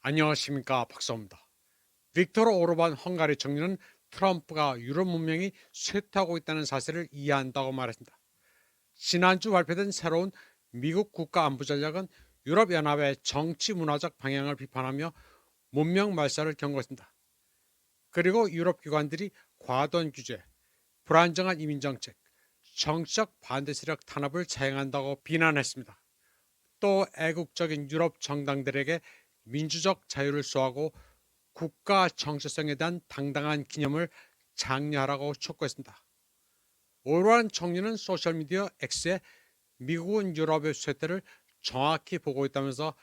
안녕하십니까, 박사입니다. 빅토르 오르반 헝가리 총리는 트럼프가 유럽 문명이 쇠퇴하고 있다는 사실을 이해한다고 말했습니다. 지난주 발표된 새로운 미국 국가 안보 전략은 유럽연합의 정치 문화적 방향을 비판하며 문명 말살을 경고했습니다. 그리고 유럽 기관들이 과도한 규제, 불안정한 이민 정책, 정치적 반대 세력 탄압을 자행한다고 비난했습니다. 또 애국적인 유럽 정당들에게 민주적 자유를 수호하고 국가 정체성에 대한 당당한 기념을 장려하라고 촉구했습니다. 오르반 총리는 소셜미디어 X에 미국은 유럽의 쇠퇴를 정확히 보고 있다면서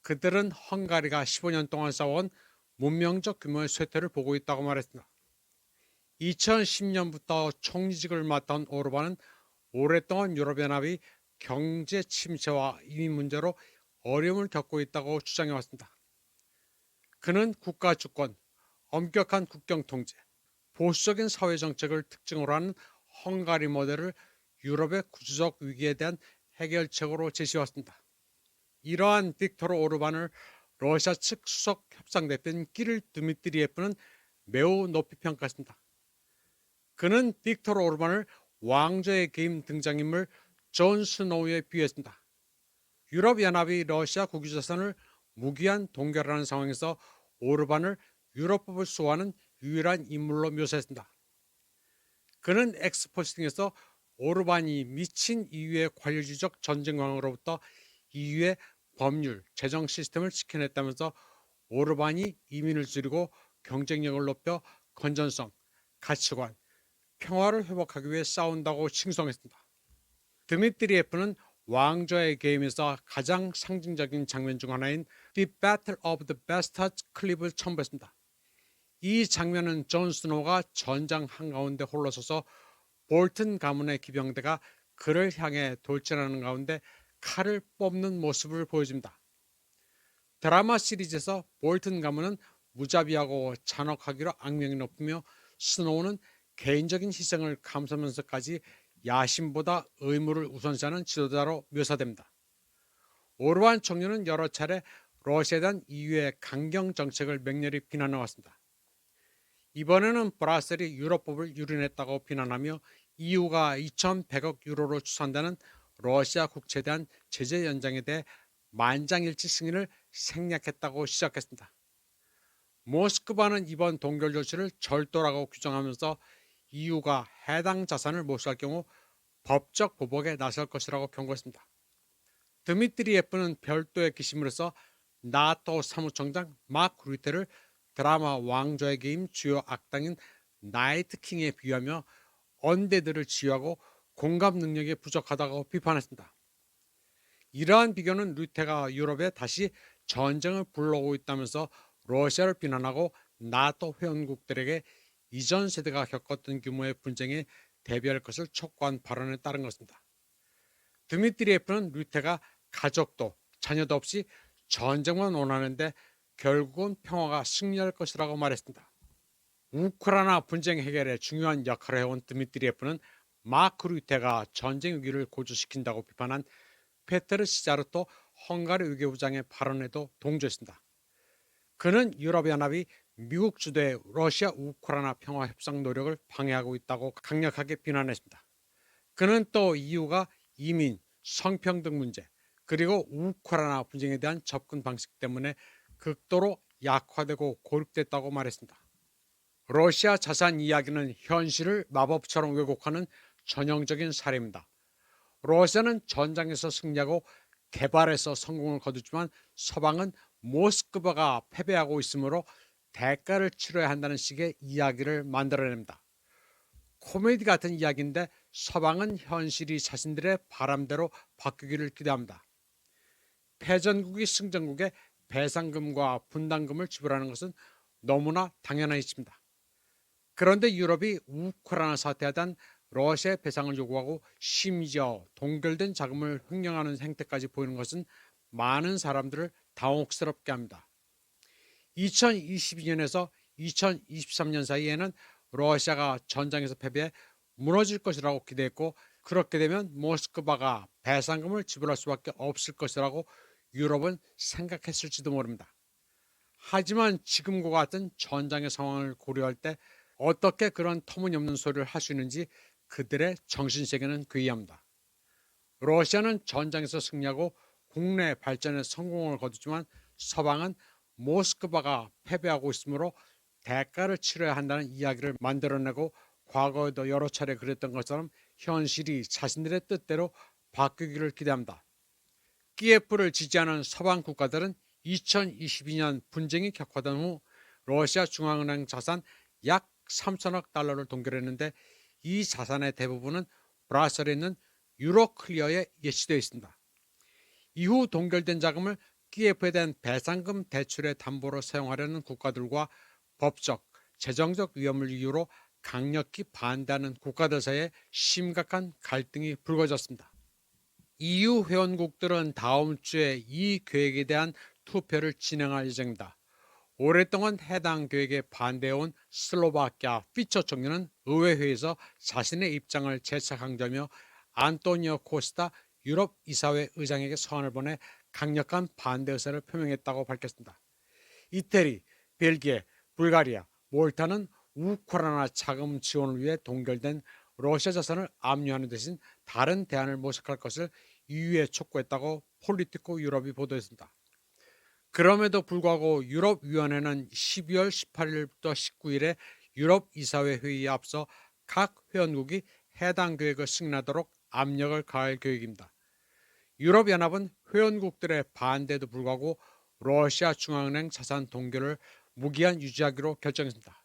그들은 헝가리가 15년 동안 쌓아온 문명적 규모의 쇠퇴를 보고 있다고 말했습니다. 2010년부터 총리직을 맡아온 오르반은 오랫동안 유럽연합이 경제 침체와 이민 문제로 어려움을 겪고 있다고 주장해왔습니다. 그는 국가 주권, 엄격한 국경 통제, 보수적인 사회 정책을 특징으로 하는 헝가리 모델을 유럽의 구조적 위기에 대한 해결책으로 제시해왔습니다. 이러한 빅토르 오르반을 러시아 측 수석 협상대표인 키릴 드미트리예프는 매우 높이 평가했습니다. 그는 빅토르 오르반을 왕조의 게임 등장인물 존 스노우에 비유했습니다. 유럽연합이 러시아 국유자산을 무기한 동결하는 상황에서 오르반을 유럽법을 수호하는 유일한 인물로 묘사했습니다. 그는 엑스포스팅에서 오르반이 미친 EU의 관료주의적 전쟁광으로부터 EU의 법률, 재정 시스템을 지켜냈다면서 오르반이 이민을 줄이고 경쟁력을 높여 건전성, 가치관, 평화를 회복하기 위해 싸운다고 칭송했습니다. 드미트리예프는 왕좌의 게임에서 가장 상징적인 장면 중 하나인 The Battle of the Bastards 클립을 첨부했습니다. 이 장면은 존 스노우가 전장 한가운데 홀로 서서 볼튼 가문의 기병대가 그를 향해 돌진하는 가운데 칼을 뽑는 모습을 보여줍니다. 드라마 시리즈에서 볼튼 가문은 무자비하고 잔혹하기로 악명이 높으며 스노우는 개인적인 희생을 감수하면서까지 야심보다 의무를 우선시하는 지도자로 묘사됩니다. 오르반 총리는 여러 차례 러시아에 대한 EU의 강경 정책을 맹렬히 비난해왔습니다. 이번에는 브라셀이 유럽법을 유린했다고 비난하며 EU가 2,100억 유로로 추산되는 러시아 국채에 대한 제재 연장에 대해 만장일치 승인을 생략했다고 시작했습니다. 모스크바는 이번 동결 조치를 절도라고 규정하면서 EU가 해당 자산을 몰수할 경우 법적 보복에 나설 것이라고 경고했습니다. 드미트리예프는 별도의 기심을 해서 나토 사무총장 마크 루테를 드라마 왕좌의 게임 주요 악당인 나이트킹에 비유하며 언데드를 치유하고 공감 능력이 부족하다고 비판했습니다. 이러한 비교는 루테가 유럽에 다시 전쟁을 불러오고 있다면서 러시아를 비난하고 나토 회원국들에게 이전 세대가 겪었던 규모의 분쟁에 대비할 것을 촉구한 발언에 따른 것입니다. 드미트리예프는 루테가 가족도 자녀도 없이 전쟁만 원하는데 결국은 평화가 승리할 것이라고 말했습니다. 우크라이나 분쟁 해결에 중요한 역할을 해온 드미트리예프는 마크 루테가 전쟁 위기를 고조시킨다고 비판한 페테르 시자르토 헝가리 외교부장의 발언에도 동조했습니다. 그는 유럽연합이 미국 주도의 러시아 우크라이나 평화 협상 노력을 방해하고 있다고 강력하게 비난했습니다. 그는 또 EU가 이민, 성평등 문제, 그리고 우크라이나 분쟁에 대한 접근 방식 때문에 극도로 약화되고 고립됐다고 말했습니다. 러시아 자산 이야기는 현실을 마법처럼 왜곡하는 전형적인 사례입니다. 러시아는 전장에서 승리하고 개발에서 성공을 거두지만 서방은 모스크바가 패배하고 있으므로 대가를 치러야 한다는 식의 이야기를 만들어냅니다. 코미디 같은 이야기인데 서방은 현실이 자신들의 바람대로 바뀌기를 기대합니다. 패전국이 승전국에 배상금과 분담금을 지불하는 것은 너무나 당연한 이치입니다. 그런데 유럽이 우크라이나 사태에 대한 러시아의 배상을 요구하고 심지어 동결된 자금을 횡령하는 행태까지 보이는 것은 많은 사람들을 당혹스럽게 합니다. 2022년에서 2023년 사이에는 러시아가 전장에서 패배해 무너질 것이라고 기대했고 그렇게 되면 모스크바가 배상금을 지불할 수밖에 없을 것이라고 유럽은 생각했을지도 모릅니다. 하지만 지금과 같은 전장의 상황을 고려할 때 어떻게 그런 터무니없는 소리를 할 수 있는지 그들의 정신세계는 괴이합니다. 러시아는 전장에서 승리하고 국내 발전에 성공을 거두지만 서방은 모스크바가 패배하고 있으므로 대가를 치러야 한다는 이야기를 만들어내고 과거에도 여러 차례 그랬던 것처럼 현실이 자신들의 뜻대로 바뀌기를 기대합니다. 키예프를 지지하는 서방 국가들은 2022년 분쟁이 격화된 후 러시아 중앙은행 자산 약 3천억 달러를 동결했는데 이 자산의 대부분은 브라셀에 있는 유로클리어에 예치되어 있습니다. 이후 동결된 자금을 키예프에 대한 배상금 대출의 담보로 사용하려는 국가들과 법적, 재정적 위험을 이유로 강력히 반대하는 국가들 사이에 심각한 갈등이 불거졌습니다. EU 회원국들은 다음 주에 이 계획에 대한 투표를 진행할 예정입니다. 오랫동안 해당 계획에 반대해온 슬로바키아 피처 총리는 의회회에서 자신의 입장을 재차 강조하며 안토니오 코스타 유럽 이사회 의장에게 서한을 보내 강력한 반대 의사를 표명했다고 밝혔습니다. 이태리, 벨기에, 불가리아, 몰타는 우크라이나 자금 지원을 위해 동결된 러시아 자산을 압류하는 대신 다른 대안을 모색할 것을 EU에 촉구했다고 폴리티코 유럽이 보도했습니다. 그럼에도 불구하고 유럽위원회는 12월 18일부터 19일에 유럽 이사회 회의에 앞서 각 회원국이 해당 계획을 승인하도록 압력을 가할 계획입니다. 유럽연합은 회원국들의 반대에도 불구하고 러시아 중앙은행 자산 동결을 무기한 유지하기로 결정했습니다.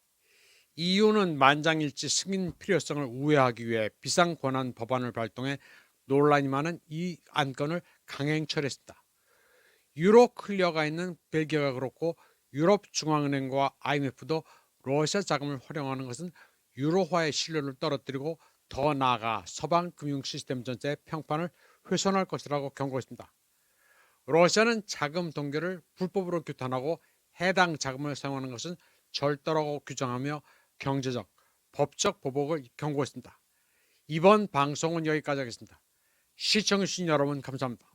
EU는 만장일치 승인 필요성을 우회하기 위해 비상권한 법안을 발동해 논란이 많은 이 안건을 강행 처리했습니다. 유로클리어가 있는 벨기에가 그렇고 유럽중앙은행과 IMF도 러시아 자금을 활용하는 것은 유로화의 신뢰를 떨어뜨리고 더 나아가 서방 금융 시스템 전체의 평판을 훼손할 것이라고 경고했습니다. 러시아는 자금 동결을 불법으로 규탄하고 해당 자금을 사용하는 것은 절도라고 규정하며 경제적, 법적 보복을 경고했습니다. 이번 방송은 여기까지 하겠습니다. 시청해주신 여러분 감사합니다.